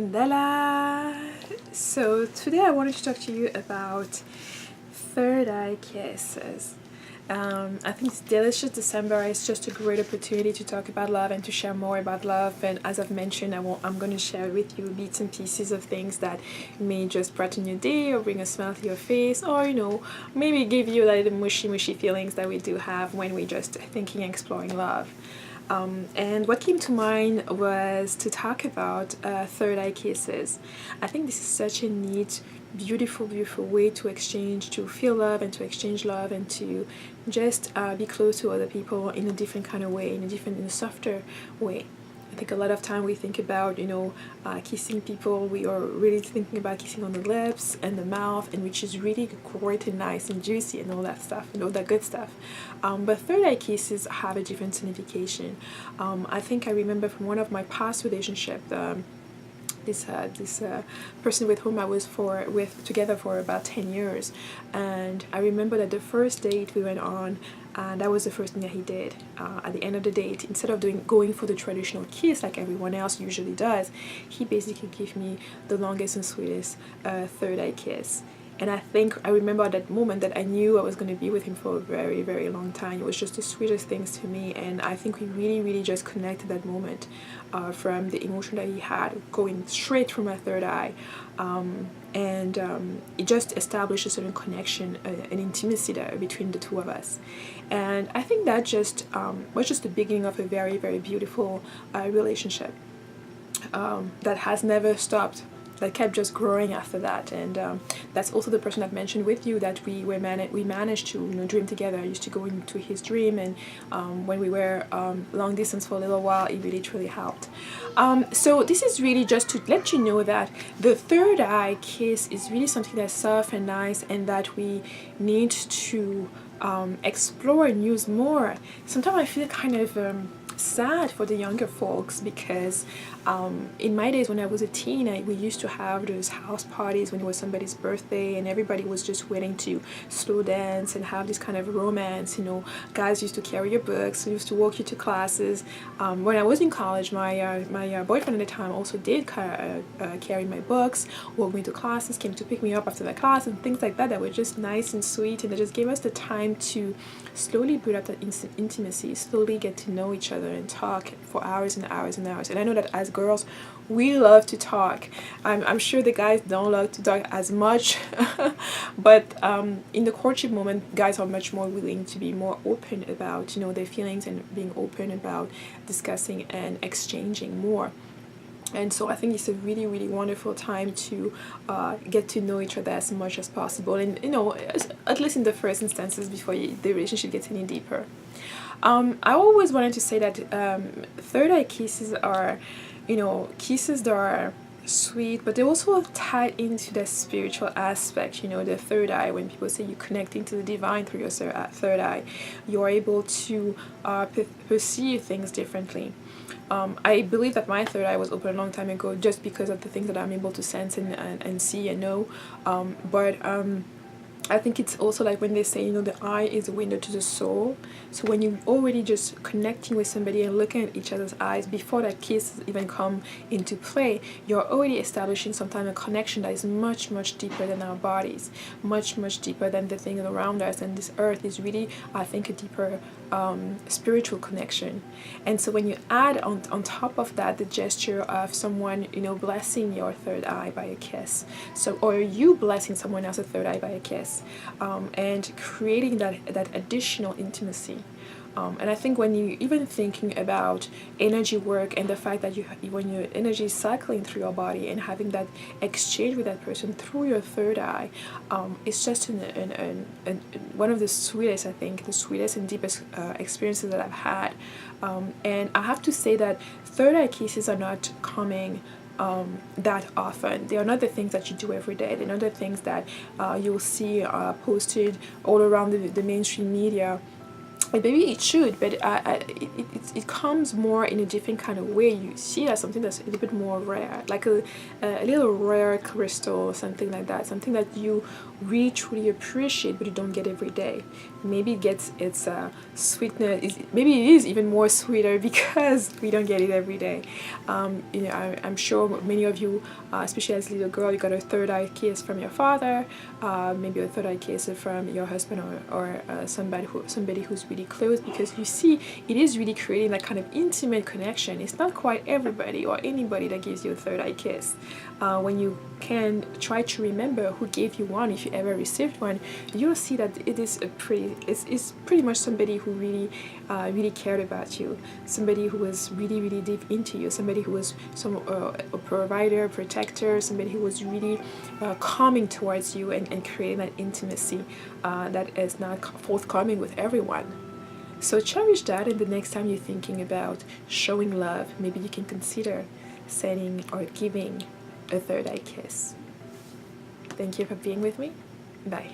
Della! So today I wanted to talk to you about third eye kisses. I think it's delicious December. It's just a great opportunity to talk about love and to share more about love. And as I've mentioned, I'm going to share with you bits and pieces of things that may just brighten your day or bring a smile to your face, or maybe give you like the mushy feelings that we do have when we're just thinking and exploring love. And what came to mind was to talk about third eye kisses. I think this is such a neat, beautiful way to feel love and to exchange love and to just be close to other people in a different kind of way, in a softer way. I think a lot of time we think about, kissing people. We are really thinking about kissing on the lips and the mouth, and which is really great and nice and juicy and all that stuff, and all that good stuff. But third eye kisses have a different signification. I think I remember from one of my past relationships, this person with whom I was together for about 10 years, and I remember that the first date we went on, and that was the first thing that he did. At the end of the date, instead of going for the traditional kiss like everyone else usually does, he basically gave me the longest and sweetest third eye kiss. And I remember at that moment that I knew I was going to be with him for a very, very long time. It was just the sweetest things to me, and I think we really just connected that moment from the emotion that he had going straight from my third eye. It just established a certain connection, an intimacy there between the two of us. And I think that just was just the beginning of a very, very beautiful relationship that has never stopped, that kept just growing after that. And that's also the person I've mentioned with you that we managed to dream together. I used to go into his dream, and when we were long distance for a little while, it really truly helped. So this is really just to let you know that the third eye kiss is really something that's soft and nice, and that we need to explore and use more. Sometimes I feel kind of sad for the younger folks, because in my days when I was a teen, we used to have those house parties when it was somebody's birthday, and everybody was just waiting to slow dance and have this kind of romance. Guys used to carry your books, used to walk you to classes. When I was in college, my boyfriend at the time also did carry my books, walk me to classes, came to pick me up after the class, and things like that were just nice and sweet, and they just gave us the time to slowly build up that intimacy, slowly get to know each other and talk for hours and hours and hours. And I know that as girls, we love to talk. I'm sure the guys don't love to talk as much, but in the courtship moment, guys are much more willing to be more open about their feelings, and being open about discussing and exchanging more. And so I think it's a really wonderful time to get to know each other as much as possible, and at least in the first instances before the relationship gets any deeper. I always wanted to say that third eye kisses are kisses that are sweet, but they also tie into the spiritual aspect. The third eye, when people say you're connecting to the divine through your third eye, you're able to perceive things differently. I believe that my third eye was open a long time ago, just because of the things that I'm able to sense and see and know. I think it's also like when they say, the eye is a window to the soul. So when you're already just connecting with somebody and looking at each other's eyes before that kiss even come into play, you're already establishing sometimes a connection that is much deeper than our bodies, much deeper than the things around us. And this earth is really, I think, a deeper spiritual connection. And so when you add on top of that the gesture of someone blessing your third eye by a kiss, or you blessing someone else's third eye by a kiss, and creating that additional intimacy. And I think when you even thinking about energy work and the fact that when your energy is cycling through your body and having that exchange with that person through your third eye, it's just one of the sweetest, I think, the sweetest and deepest experiences that I've had. And I have to say that third eye kisses are not coming that often. They are not the things that you do every day. They're not the things that you'll see posted all around the mainstream media. And maybe it should, but it comes more in a different kind of way. You see it as something that's a little bit more rare, like a little rare crystal or something like that, something that you really truly appreciate but you don't get every day. Maybe it gets its sweetness, maybe it is even more sweeter because we don't get it every day. You know, I'm sure many of you, especially as a little girl, you got a third eye kiss from your father, maybe a third eye kiss from your husband, or somebody who's really close, because you see it is really creating that kind of intimate connection. It's not quite everybody or anybody that gives you a third eye kiss. When you can try to remember who gave you one, if you ever received one, you'll see that it is it's pretty much somebody who really really cared about you, somebody who was really deep into you, somebody who was a provider, protector, somebody who was really coming towards you and creating that intimacy that is not forthcoming with everyone. So cherish that, and the next time you're thinking about showing love, maybe you can consider sending or giving a third eye kiss. Thank you for being with me. Bye.